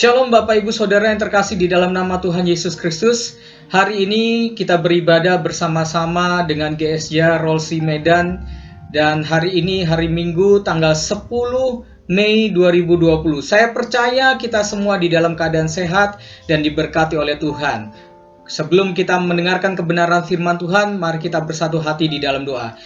Shalom Bapak Ibu Saudara yang terkasih di dalam nama Tuhan Yesus Kristus. Hari ini kita beribadah bersama-sama dengan GSJ Rolsi Medan. Dan hari ini hari Minggu tanggal 10 Mei 2020. Saya percaya kita semua di dalam keadaan sehat dan diberkati oleh Tuhan. Sebelum kita mendengarkan kebenaran firman Tuhan, mari kita bersatu hati di dalam doa.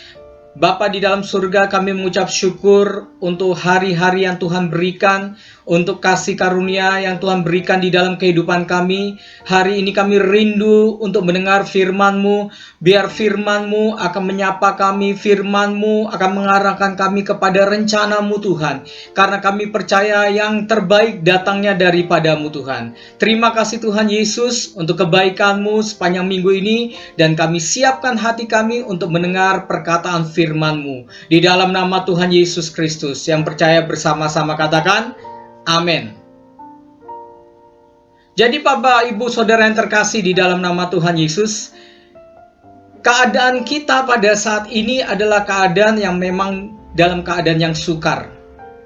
Bapa di dalam surga, kami mengucap syukur untuk hari-hari yang Tuhan berikan, untuk kasih karunia yang Tuhan berikan di dalam kehidupan kami. Hari ini kami rindu untuk mendengar firman-Mu. Biar firman-Mu akan menyapa kami, firman-Mu akan mengarahkan kami kepada rencana-Mu Tuhan. Karena kami percaya yang terbaik datangnya daripada-Mu Tuhan. Terima kasih Tuhan Yesus untuk kebaikan-Mu sepanjang minggu ini. Dan kami siapkan hati kami untuk mendengar perkataan firman-Mu. Di dalam nama Tuhan Yesus Kristus, yang percaya bersama-sama katakan, amin. Jadi Bapak, Ibu, Saudara yang terkasih di dalam nama Tuhan Yesus, keadaan kita pada saat ini adalah keadaan yang memang dalam keadaan yang sukar.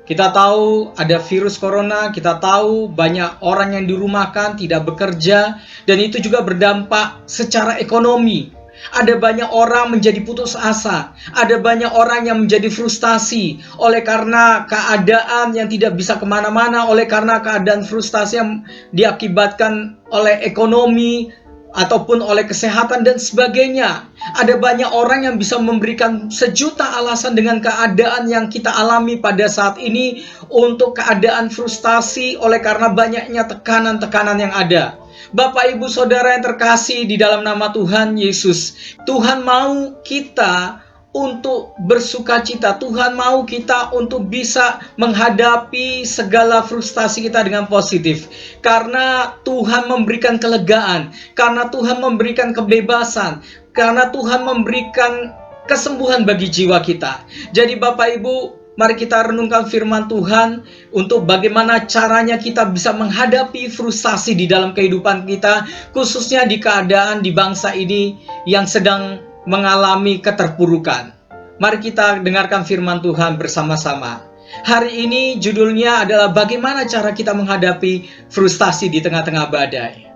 Kita tahu ada virus corona, kita tahu banyak orang yang dirumahkan, tidak bekerja, dan itu juga berdampak secara ekonomi. Ada banyak orang menjadi putus asa, ada banyak orang yang menjadi frustasi oleh karena keadaan yang tidak bisa kemana-mana, oleh karena keadaan frustasi yang diakibatkan oleh ekonomi ataupun oleh kesehatan dan sebagainya. Ada banyak orang yang bisa memberikan sejuta alasan dengan keadaan yang kita alami pada saat ini untuk keadaan frustasi oleh karena banyaknya tekanan-tekanan yang ada. Bapak, Ibu, Saudara yang terkasih di dalam nama Tuhan Yesus, Tuhan mau kita untuk bersukacita. Tuhan mau kita untuk bisa menghadapi segala frustasi kita dengan positif. Karena Tuhan memberikan kelegaan, karena Tuhan memberikan kebebasan, karena Tuhan memberikan kesembuhan bagi jiwa kita. Jadi Bapak Ibu, mari kita renungkan firman Tuhan untuk bagaimana caranya kita bisa menghadapi frustasi di dalam kehidupan kita, khususnya di keadaan di bangsa ini yang sedang mengalami keterpurukan. Mari kita dengarkan firman Tuhan bersama-sama. Hari ini judulnya adalah bagaimana cara kita menghadapi frustasi di tengah-tengah badai.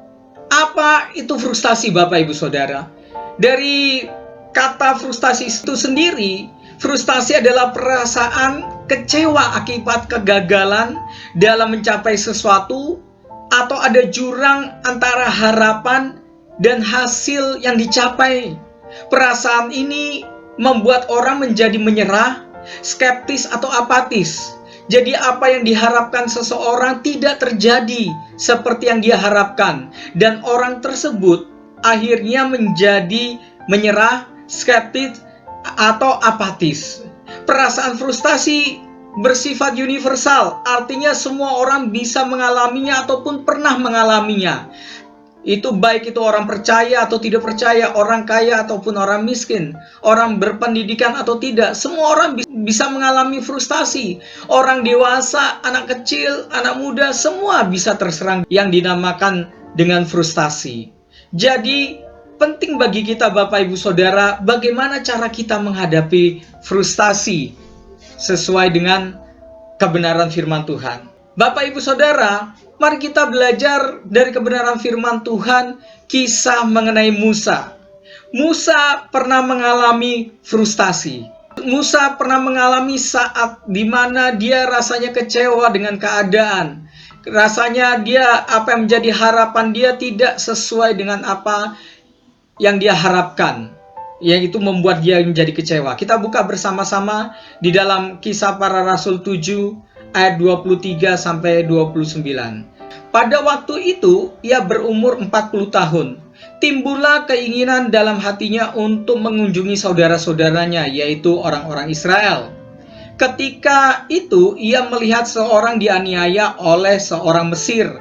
Apa itu frustasi Bapak Ibu Saudara? Dari kata frustasi itu sendiri, frustasi adalah perasaan kecewa akibat kegagalan dalam mencapai sesuatu atau ada jurang antara harapan dan hasil yang dicapai. Perasaan ini membuat orang menjadi menyerah, skeptis atau apatis. Jadi apa yang diharapkan seseorang tidak terjadi seperti yang dia harapkan, dan orang tersebut akhirnya menjadi menyerah, skeptis atau apatis. Perasaan frustasi bersifat universal, artinya semua orang bisa mengalaminya ataupun pernah mengalaminya. Itu baik itu orang percaya atau tidak percaya, orang kaya ataupun orang miskin, orang berpendidikan atau tidak, semua orang bisa mengalami frustasi. Orang dewasa, anak kecil, anak muda, semua bisa terserang yang dinamakan dengan frustasi. Jadi penting bagi kita Bapak Ibu Saudara, bagaimana cara kita menghadapi frustasi sesuai dengan kebenaran firman Tuhan. Bapak Ibu Saudara, mari kita belajar dari kebenaran firman Tuhan, kisah mengenai Musa. Musa pernah mengalami frustasi. Musa pernah mengalami saat di mana dia rasanya kecewa dengan keadaan. Rasanya dia apa yang menjadi harapan dia tidak sesuai dengan apa yang dia harapkan, yang itu membuat dia menjadi kecewa. Kita buka bersama-sama di dalam Kisah Para Rasul 7 ayat 23 sampai 29. Pada waktu itu ia berumur 40 tahun. Timbullah keinginan dalam hatinya untuk mengunjungi saudara-saudaranya, yaitu orang-orang Israel. Ketika itu ia melihat seorang dianiaya oleh seorang Mesir.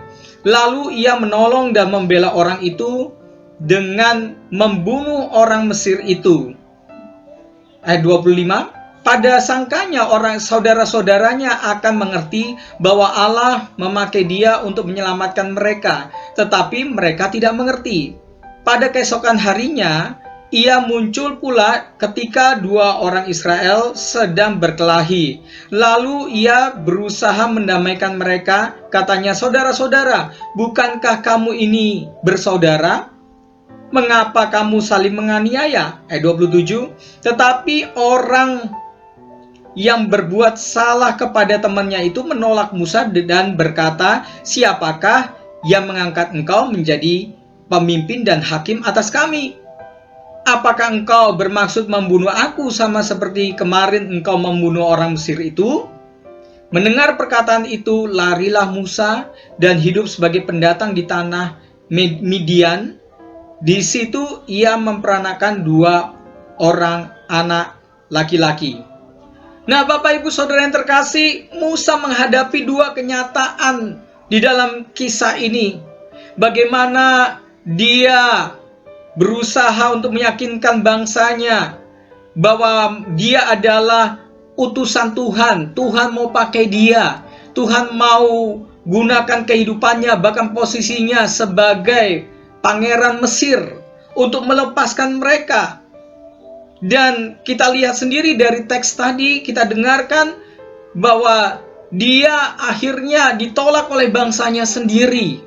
Lalu ia menolong dan membela orang itu dengan membunuh orang Mesir itu. Ayat 25. Pada sangkanya orang saudara-saudaranya akan mengerti bahwa Allah memakai dia untuk menyelamatkan mereka, tetapi mereka tidak mengerti. Pada keesokan harinya ia muncul pula ketika dua orang Israel sedang berkelahi. Lalu ia berusaha mendamaikan mereka. Katanya, "Saudara-saudara, bukankah kamu ini bersaudara? Mengapa kamu saling menganiaya?" Ayat 27. Tetapi orang yang berbuat salah kepada temannya itu menolak Musa dan berkata, "Siapakah yang mengangkat engkau menjadi pemimpin dan hakim atas kami? Apakah engkau bermaksud membunuh aku sama seperti kemarin engkau membunuh orang Mesir itu?" Mendengar perkataan itu, larilah Musa dan hidup sebagai pendatang di tanah Midian. Di situ ia memperanakan 2 orang anak laki-laki. Nah, Bapak Ibu Saudara yang terkasih, Musa menghadapi 2 kenyataan di dalam kisah ini. Bagaimana dia berusaha untuk meyakinkan bangsanya bahwa dia adalah utusan Tuhan. Tuhan mau pakai dia. Tuhan mau gunakan kehidupannya, bahkan posisinya sebagai pangeran Mesir untuk melepaskan mereka. Dan kita lihat sendiri dari teks tadi, kita dengarkan bahwa dia akhirnya ditolak oleh bangsanya sendiri.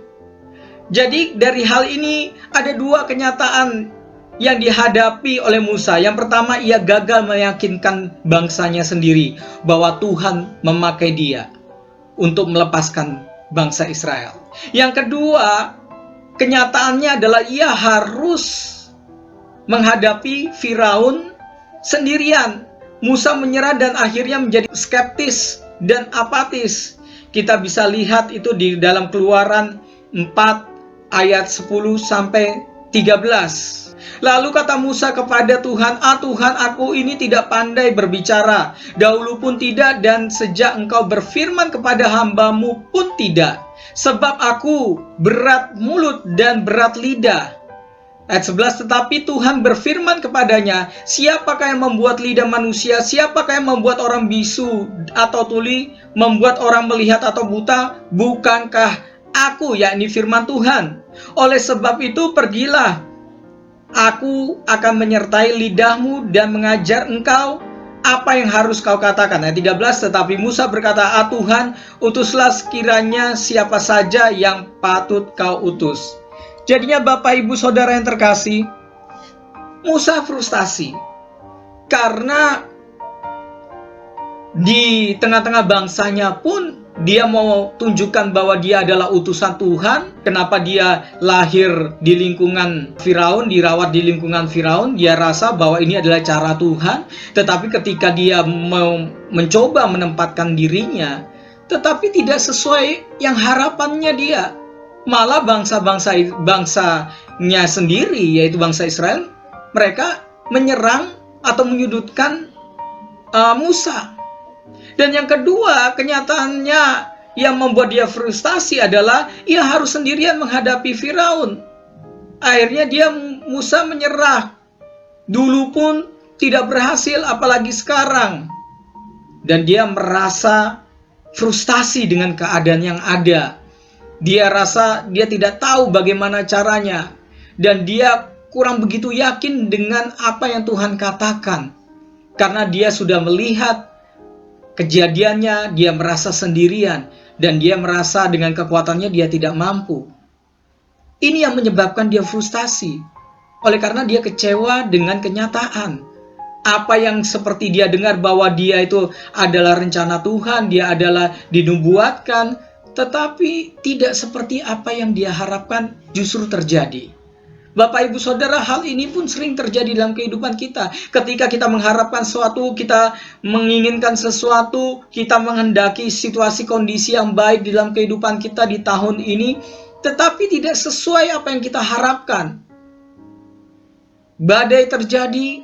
Jadi dari hal ini ada 2 kenyataan yang dihadapi oleh Musa. Yang pertama, ia gagal meyakinkan bangsanya sendiri bahwa Tuhan memakai dia untuk melepaskan bangsa Israel. Yang kedua, kenyataannya adalah ia harus menghadapi Firaun sendirian. Musa menyerah dan akhirnya menjadi skeptis dan apatis. Kita bisa lihat itu di dalam Keluaran 4 ayat 10 sampai 13. Lalu kata Musa kepada Tuhan, Tuhan, aku ini tidak pandai berbicara, dahulu pun tidak, dan sejak engkau berfirman kepada hambamu pun tidak, sebab aku berat mulut dan berat lidah." Ayat 11, tetapi Tuhan berfirman kepadanya, "Siapakah yang membuat lidah manusia? Siapakah yang membuat orang bisu atau tuli, membuat orang melihat atau buta? Bukankah aku, yakni firman Tuhan? Oleh sebab itu pergilah, aku akan menyertai lidahmu dan mengajar engkau apa yang harus kau katakan." Ayat 13, tetapi Musa berkata, Tuhan, utuslah sekiranya siapa saja yang patut kau utus." Jadinya Bapak Ibu Saudara yang terkasih, Musa frustasi karena di tengah-tengah bangsanya pun dia mau tunjukkan bahwa dia adalah utusan Tuhan. Kenapa dia lahir di lingkungan Firaun, dirawat di lingkungan Firaun? Dia rasa bahwa ini adalah cara Tuhan. Tetapi ketika dia mencoba menempatkan dirinya, tetapi tidak sesuai yang harapannya dia. Malah bangsanya sendiri, yaitu bangsa Israel, mereka menyerang atau menyudutkan Musa. Dan yang kedua, kenyataannya yang membuat dia frustasi adalah ia harus sendirian menghadapi Firaun. Akhirnya Musa menyerah. Dulu pun tidak berhasil, apalagi sekarang. Dan dia merasa frustasi dengan keadaan yang ada. Dia rasa dia tidak tahu bagaimana caranya. Dan dia kurang begitu yakin dengan apa yang Tuhan katakan. Karena dia sudah melihat kejadiannya, dia merasa sendirian. Dan dia merasa dengan kekuatannya dia tidak mampu. Ini yang menyebabkan dia frustasi. Oleh karena dia kecewa dengan kenyataan. Apa yang seperti dia dengar bahwa dia itu adalah rencana Tuhan, dia adalah dinubuatkan, tetapi tidak seperti apa yang dia harapkan justru terjadi. Bapak Ibu Saudara, hal ini pun sering terjadi dalam kehidupan kita. Ketika kita mengharapkan sesuatu, kita menginginkan sesuatu, kita menghendaki situasi kondisi yang baik dalam kehidupan kita di tahun ini, tetapi tidak sesuai apa yang kita harapkan. Badai terjadi,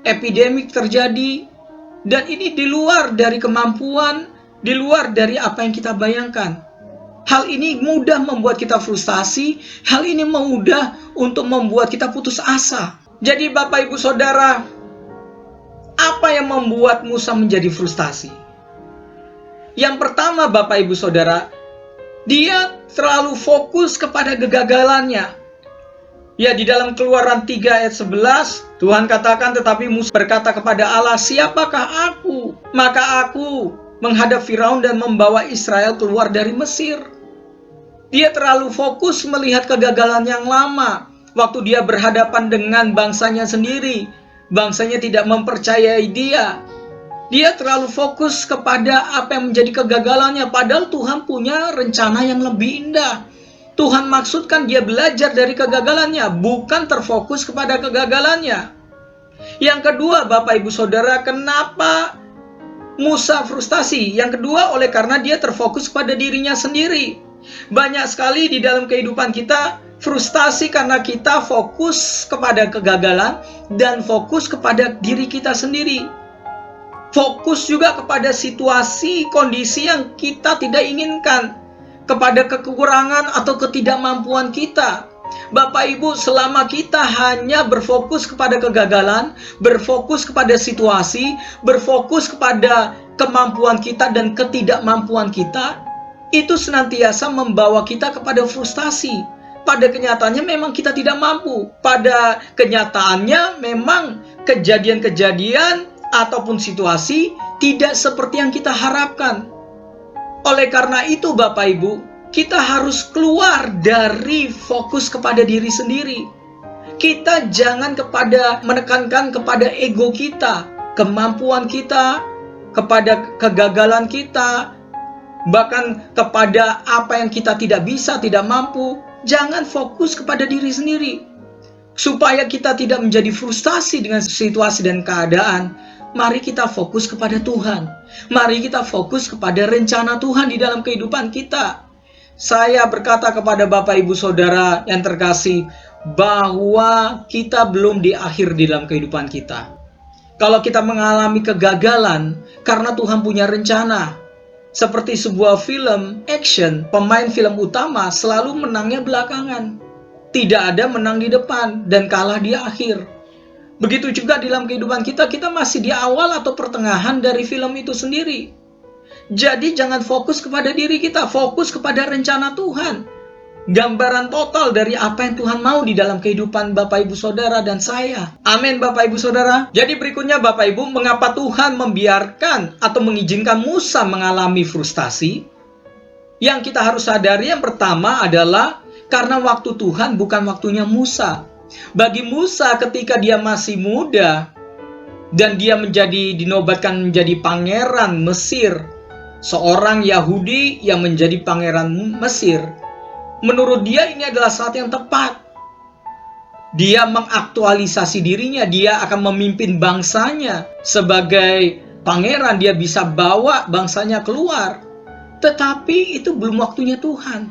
epidemik terjadi, dan ini di luar dari kemampuan, di luar dari apa yang kita bayangkan. Hal ini mudah membuat kita frustasi, hal ini mudah untuk membuat kita putus asa. Jadi Bapak Ibu Saudara, apa yang membuat Musa menjadi frustasi? Yang pertama Bapak Ibu Saudara, dia terlalu fokus kepada kegagalannya. Ya, di dalam Keluaran 3 ayat 11, Tuhan katakan, tetapi Musa berkata kepada Allah, siapakah aku? Maka aku menghadap Firaun dan membawa Israel keluar dari Mesir. Dia terlalu fokus melihat kegagalan yang lama. Waktu dia berhadapan dengan bangsanya sendiri, bangsanya tidak mempercayai dia. Dia terlalu fokus kepada apa yang menjadi kegagalannya, padahal Tuhan punya rencana yang lebih indah. Tuhan maksudkan dia belajar dari kegagalannya, bukan terfokus kepada kegagalannya. Yang kedua, Bapak Ibu Saudara, kenapa Musa frustasi? Yang kedua, oleh karena dia terfokus pada dirinya sendiri. Banyak sekali di dalam kehidupan kita frustasi karena kita fokus kepada kegagalan dan fokus kepada diri kita sendiri. Fokus juga kepada situasi, kondisi yang kita tidak inginkan, kepada kekurangan atau ketidakmampuan kita. Bapak Ibu, selama kita hanya berfokus kepada kegagalan, berfokus kepada situasi, berfokus kepada kemampuan kita dan ketidakmampuan kita, itu senantiasa membawa kita kepada frustasi. Pada kenyataannya memang kita tidak mampu. Pada kenyataannya memang kejadian-kejadian ataupun situasi tidak seperti yang kita harapkan. Oleh karena itu, Bapak Ibu, kita harus keluar dari fokus kepada diri sendiri. Kita jangan menekankan kepada ego kita, kemampuan kita, kepada kegagalan kita, bahkan kepada apa yang kita tidak bisa, tidak mampu. Jangan fokus kepada diri sendiri. Supaya kita tidak menjadi frustasi dengan situasi dan keadaan, mari kita fokus kepada Tuhan. Mari kita fokus kepada rencana Tuhan di dalam kehidupan kita. Saya berkata kepada Bapak Ibu Saudara yang terkasih, bahwa kita belum di akhir di dalam kehidupan kita. Kalau kita mengalami kegagalan, karena Tuhan punya rencana. Seperti sebuah film action, pemain film utama selalu menangnya belakangan. Tidak ada menang di depan dan kalah di akhir. Begitu juga dalam kehidupan kita, kita masih di awal atau pertengahan dari film itu sendiri. Jadi jangan fokus kepada diri kita, fokus kepada rencana Tuhan. Gambaran total dari apa yang Tuhan mau di dalam kehidupan Bapak Ibu Saudara dan saya. Amin Bapak Ibu Saudara. Jadi berikutnya Bapak Ibu, mengapa Tuhan membiarkan atau mengizinkan Musa mengalami frustasi? Yang kita harus sadari yang pertama adalah karena waktu Tuhan bukan waktunya Musa. Bagi Musa ketika dia masih muda dan dia dinobatkan menjadi pangeran Mesir, seorang Yahudi yang menjadi pangeran Mesir, menurut dia ini adalah saat yang tepat. Dia mengaktualisasi dirinya, dia akan memimpin bangsanya. Sebagai pangeran dia bisa bawa bangsanya keluar. Tetapi itu belum waktunya Tuhan.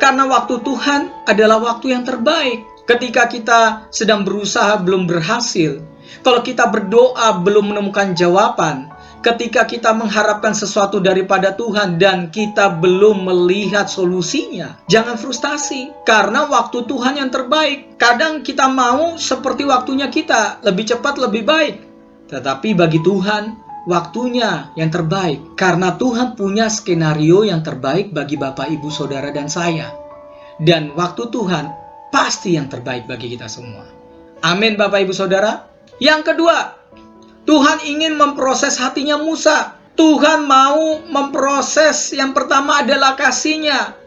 Karena waktu Tuhan adalah waktu yang terbaik. Ketika kita sedang berusaha belum berhasil, kalau kita berdoa belum menemukan jawaban, ketika kita mengharapkan sesuatu daripada Tuhan dan kita belum melihat solusinya, jangan frustasi, karena waktu Tuhan yang terbaik. Kadang kita mau seperti waktunya kita, lebih cepat, lebih baik. Tetapi bagi Tuhan, waktunya yang terbaik. Karena Tuhan punya skenario yang terbaik bagi Bapak, Ibu, Saudara, dan saya. Dan waktu Tuhan pasti yang terbaik bagi kita semua. Amin Bapak, Ibu, Saudara. Yang kedua, Tuhan ingin memproses hatinya Musa. Tuhan mau memproses, yang pertama adalah kasihnya.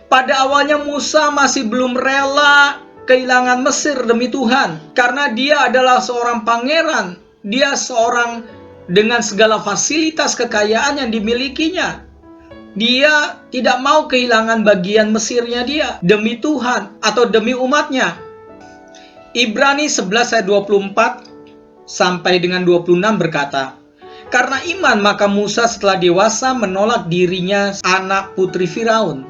Pada awalnya Musa masih belum rela kehilangan Mesir demi Tuhan. Karena dia adalah seorang pangeran. Dia seorang dengan segala fasilitas kekayaan yang dimilikinya. Dia tidak mau kehilangan bagian Mesirnya dia demi Tuhan atau demi umatnya. Ibrani 11 ayat 24 sampai dengan 26 berkata, karena iman maka Musa setelah dewasa menolak dirinya anak putri Firaun,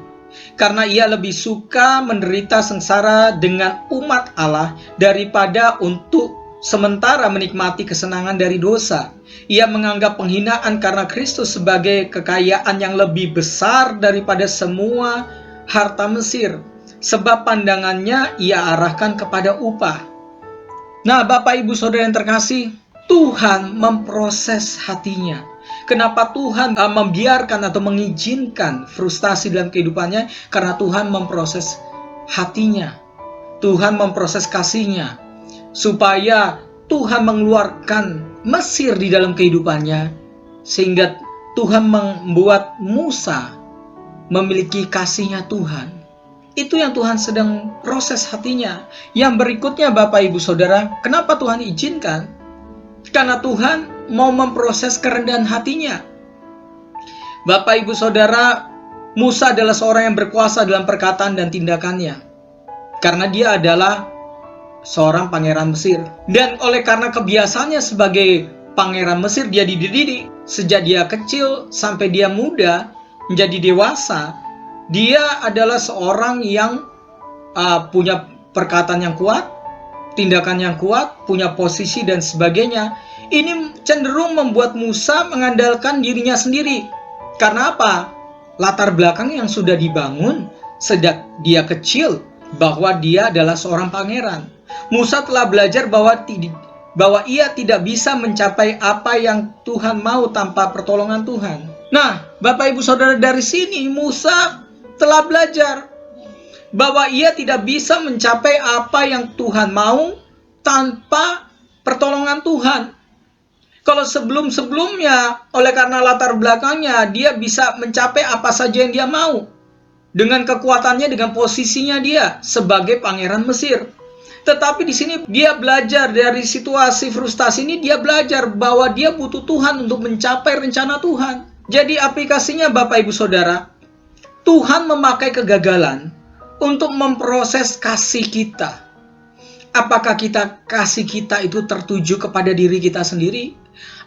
karena ia lebih suka menderita sengsara dengan umat Allah daripada untuk sementara menikmati kesenangan dari dosa. Ia menganggap penghinaan karena Kristus sebagai kekayaan yang lebih besar daripada semua harta Mesir, sebab pandangannya ia arahkan kepada upah. Nah, Bapak, Ibu, Saudara yang terkasih, Tuhan memproses hatinya. Kenapa Tuhan membiarkan atau mengizinkan frustasi dalam kehidupannya? Karena Tuhan memproses hatinya. Tuhan memproses kasih-Nya, supaya Tuhan mengeluarkan Mesir di dalam kehidupannya, sehingga Tuhan membuat Musa memiliki kasih-Nya Tuhan. Itu yang Tuhan sedang proses hatinya. Yang berikutnya Bapak Ibu Saudara, kenapa Tuhan izinkan? Karena Tuhan mau memproses kerendahan hatinya. Bapak Ibu Saudara, Musa adalah seorang yang berkuasa dalam perkataan dan tindakannya, karena dia adalah seorang pangeran Mesir. Dan oleh karena kebiasaannya sebagai pangeran Mesir, dia dididik sejak dia kecil sampai dia muda menjadi dewasa. Dia adalah seorang yang punya perkataan yang kuat, tindakan yang kuat, punya posisi dan sebagainya. Ini cenderung membuat Musa mengandalkan dirinya sendiri. Karena apa? Latar belakang yang sudah dibangun sejak dia kecil, bahwa dia adalah seorang pangeran. Musa telah belajar bahwa ia tidak bisa mencapai apa yang Tuhan mau tanpa pertolongan Tuhan. Nah, Bapak Ibu Saudara, dari sini Musa telah belajar bahwa ia tidak bisa mencapai apa yang Tuhan mau tanpa pertolongan Tuhan. Kalau sebelum-sebelumnya, oleh karena latar belakangnya, dia bisa mencapai apa saja yang dia mau. Dengan kekuatannya, dengan posisinya dia sebagai pangeran Mesir. Tetapi di sini dia belajar dari situasi frustasi ini, dia belajar bahwa dia butuh Tuhan untuk mencapai rencana Tuhan. Jadi aplikasinya Bapak Ibu Saudara, Tuhan memakai kegagalan untuk memproses kasih kita. Apakah kasih kita itu tertuju kepada diri kita sendiri?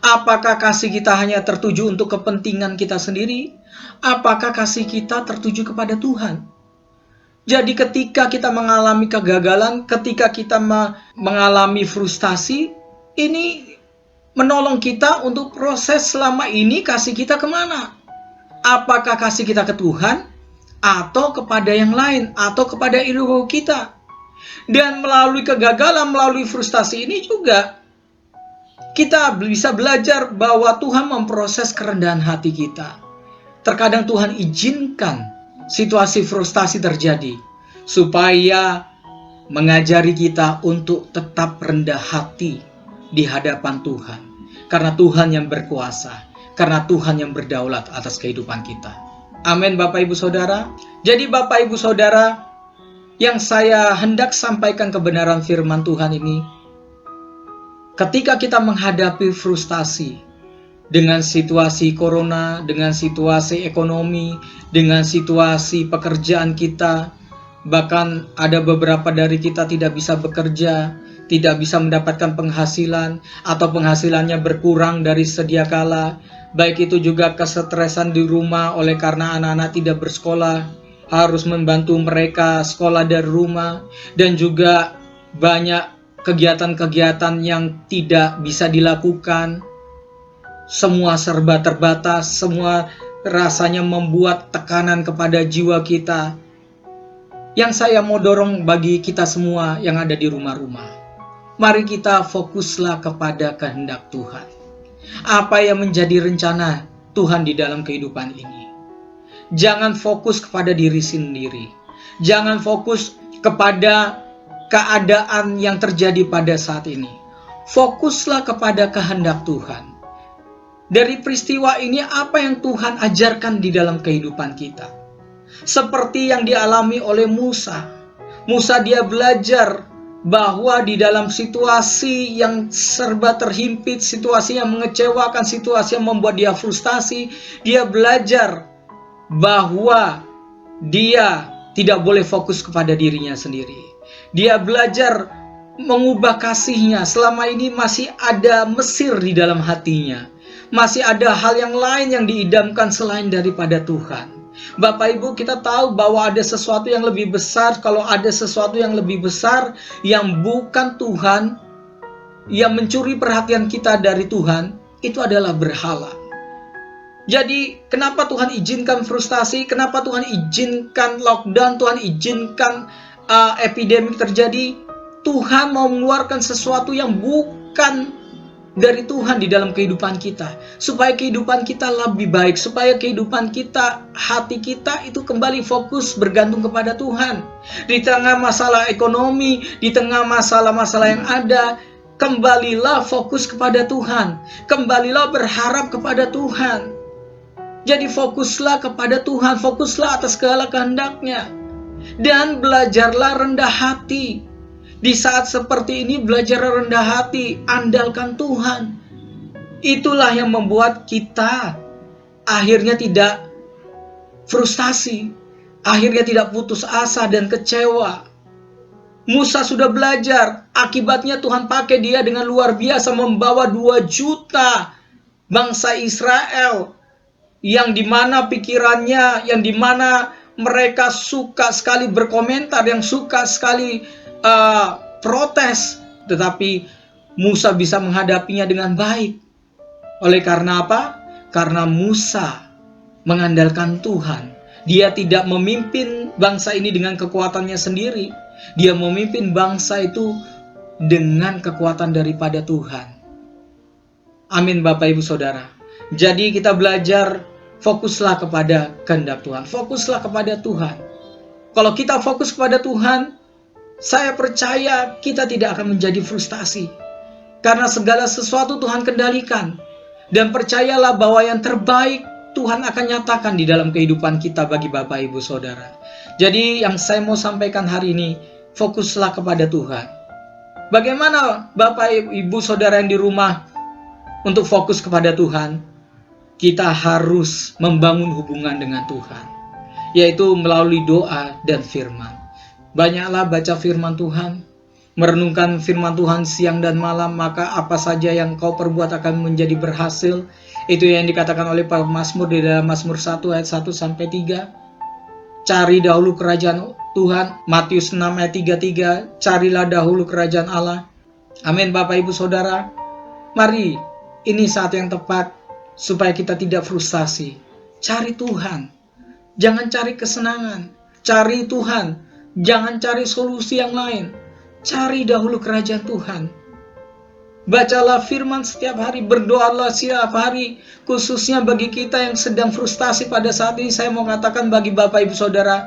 Apakah kasih kita hanya tertuju untuk kepentingan kita sendiri? Apakah kasih kita tertuju kepada Tuhan? Jadi ketika kita mengalami kegagalan, ketika kita mengalami frustasi, ini menolong kita untuk proses selama ini kasih kita kemana? Apakah kasih kita ke Tuhan? Atau kepada yang lain? Atau kepada ego kita? Dan melalui kegagalan, melalui frustasi ini juga kita bisa belajar bahwa Tuhan memproses kerendahan hati kita. Terkadang Tuhan izinkan situasi frustasi terjadi supaya mengajari kita untuk tetap rendah hati di hadapan Tuhan. Karena Tuhan yang berkuasa, karena Tuhan yang berdaulat atas kehidupan kita. Amin Bapak Ibu Saudara. Jadi Bapak Ibu Saudara, yang saya hendak sampaikan kebenaran firman Tuhan ini, ketika kita menghadapi frustasi dengan situasi corona, dengan situasi ekonomi, dengan situasi pekerjaan kita, bahkan ada beberapa dari kita tidak bisa bekerja, tidak bisa mendapatkan penghasilan, atau penghasilannya berkurang dari sedia kala, baik itu juga kesetresan di rumah oleh karena anak-anak tidak bersekolah, harus membantu mereka sekolah dari rumah, dan juga banyak kegiatan-kegiatan yang tidak bisa dilakukan. Semua serba terbatas, semua rasanya membuat tekanan kepada jiwa kita. Yang saya mau dorong bagi kita semua yang ada di rumah-rumah, mari kita fokuslah kepada kehendak Tuhan. Apa yang menjadi rencana Tuhan di dalam kehidupan ini. Jangan fokus kepada diri sendiri. Jangan fokus kepada keadaan yang terjadi pada saat ini. Fokuslah kepada kehendak Tuhan. Dari peristiwa ini, apa yang Tuhan ajarkan di dalam kehidupan kita? Seperti yang dialami oleh Musa. Musa dia belajar bahwa di dalam situasi yang serba terhimpit, situasi yang mengecewakan, situasi yang membuat dia frustasi, dia belajar bahwa dia tidak boleh fokus kepada dirinya sendiri. Dia belajar mengubah kasihnya. Selama ini masih ada Mesir di dalam hatinya. Masih ada hal yang lain yang diidamkan selain daripada Tuhan. Bapak Ibu, kita tahu bahwa ada sesuatu yang lebih besar. Kalau ada sesuatu yang lebih besar yang bukan Tuhan, yang mencuri perhatian kita dari Tuhan, itu adalah berhala. Jadi kenapa Tuhan izinkan frustasi? Kenapa Tuhan izinkan lockdown? Tuhan izinkan epidemik terjadi? Tuhan mau mengeluarkan sesuatu yang bukan dari Tuhan di dalam kehidupan kita, supaya kehidupan kita lebih baik, supaya kehidupan kita, hati kita itu kembali fokus bergantung kepada Tuhan. Di tengah masalah ekonomi, di tengah masalah-masalah yang ada, kembalilah fokus kepada Tuhan, kembalilah berharap kepada Tuhan. Jadi fokuslah kepada Tuhan, fokuslah atas segala kehendak-Nya, dan belajarlah rendah hati. Di saat seperti ini, belajar rendah hati, andalkan Tuhan. Itulah yang membuat kita akhirnya tidak frustasi, akhirnya tidak putus asa dan kecewa. Musa sudah belajar, akibatnya Tuhan pakai dia dengan luar biasa, membawa 2 juta bangsa Israel, yang dimana pikirannya, yang dimana mereka suka sekali berkomentar, yang suka sekali protes, tetapi Musa bisa menghadapinya dengan baik. Oleh karena apa? Karena Musa mengandalkan Tuhan. Dia tidak memimpin bangsa ini dengan kekuatannya sendiri. Dia memimpin bangsa itu dengan kekuatan daripada Tuhan. Amin, Bapak Ibu Saudara. Jadi kita belajar, fokuslah kepada kehendak Tuhan, fokuslah kepada Tuhan. Kalau kita fokus kepada Tuhan, saya percaya kita tidak akan menjadi frustasi, karena segala sesuatu Tuhan kendalikan. Dan percayalah bahwa yang terbaik Tuhan akan nyatakan di dalam kehidupan kita bagi Bapak Ibu Saudara. Jadi yang saya mau sampaikan hari ini, fokuslah kepada Tuhan. Bagaimana Bapak Ibu Saudara yang di rumah untuk fokus kepada Tuhan? Kita harus membangun hubungan dengan Tuhan, yaitu melalui doa dan firman. Banyaklah baca firman Tuhan, merenungkan firman Tuhan siang dan malam, maka apa saja yang kau perbuat akan menjadi berhasil. Itu yang dikatakan oleh Pak Mazmur di dalam Mazmur 1 ayat 1-3. Cari dahulu kerajaan Tuhan, Matius 6 ayat 33, carilah dahulu kerajaan Allah. Amin, Bapak Ibu Saudara. Mari, ini saat yang tepat supaya kita tidak frustasi. Cari Tuhan, jangan cari kesenangan. Cari Tuhan, jangan cari solusi yang lain. Cari dahulu kerajaan Tuhan. Bacalah firman setiap hari, berdoalah setiap hari, khususnya bagi kita yang sedang frustasi pada saat ini. Saya mau katakan bagi Bapak Ibu Saudara,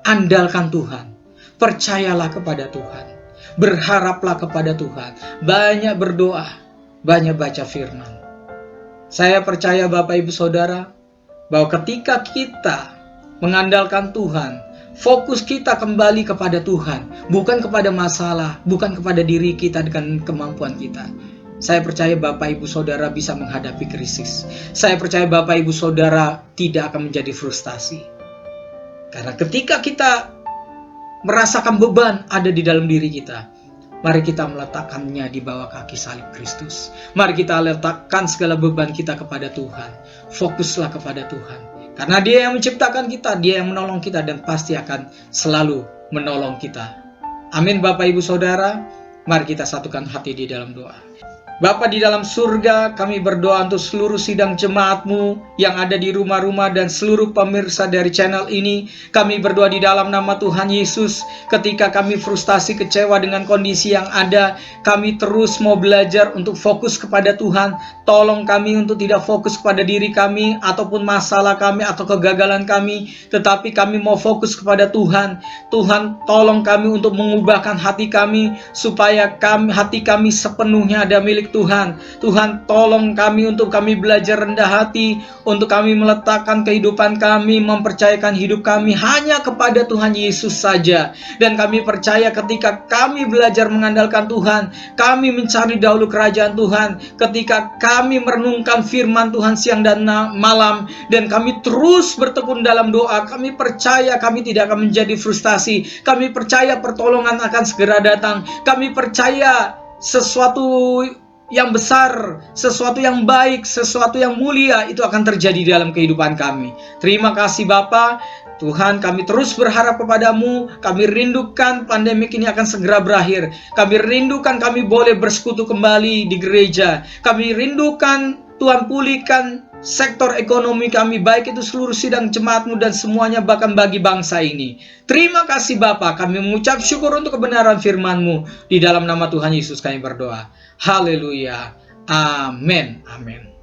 andalkan Tuhan, percayalah kepada Tuhan, berharaplah kepada Tuhan, banyak berdoa, banyak baca firman. Saya percaya Bapak Ibu Saudara, bahwa ketika kita mengandalkan Tuhan, fokus kita kembali kepada Tuhan, bukan kepada masalah, bukan kepada diri kita dengan kemampuan kita. Saya percaya Bapak Ibu Saudara bisa menghadapi krisis. Saya percaya Bapak Ibu Saudara tidak akan menjadi frustasi. Karena ketika kita merasakan beban ada di dalam diri kita, mari kita meletakkannya di bawah kaki salib Kristus. Mari kita letakkan segala beban kita kepada Tuhan. Fokuslah kepada Tuhan. Karena Dia yang menciptakan kita, Dia yang menolong kita, dan pasti akan selalu menolong kita. Amin, Bapak Ibu Saudara. Mari kita satukan hati di dalam doa. Bapa di dalam surga, kami berdoa untuk seluruh sidang jemaat-Mu yang ada di rumah-rumah dan seluruh pemirsa dari channel ini. Kami berdoa di dalam nama Tuhan Yesus, ketika kami frustasi, kecewa dengan kondisi yang ada, kami terus mau belajar untuk fokus kepada Tuhan. Tolong kami untuk tidak fokus kepada diri kami, ataupun masalah kami, atau kegagalan kami, tetapi kami mau fokus kepada Tuhan. Tuhan, tolong kami untuk mengubahkan hati kami, supaya hati kami sepenuhnya ada milik Tuhan. Tuhan, tolong kami untuk kami belajar rendah hati, untuk kami meletakkan kehidupan kami, mempercayakan hidup kami hanya kepada Tuhan Yesus saja. Dan kami percaya ketika kami belajar mengandalkan Tuhan, kami mencari dahulu kerajaan Tuhan, ketika kami merenungkan firman Tuhan siang dan malam, dan kami terus bertekun dalam doa, kami percaya kami tidak akan menjadi frustasi. Kami percaya pertolongan akan segera datang. Kami percaya sesuatu yang besar, sesuatu yang baik, sesuatu yang mulia itu akan terjadi dalam kehidupan kami. Terima kasih Bapa. Tuhan, kami terus berharap kepadamu. Kami rindukan pandemik ini akan segera berakhir. Kami rindukan kami boleh bersekutu kembali di gereja. Kami rindukan Tuhan pulihkan sektor ekonomi kami, baik itu seluruh sidang jemaat-Mu dan semuanya, bahkan bagi bangsa ini. Terima kasih Bapa. Kami mengucap syukur untuk kebenaran firman-Mu. Di dalam nama Tuhan Yesus kami berdoa. Haleluya. Amin. Amin.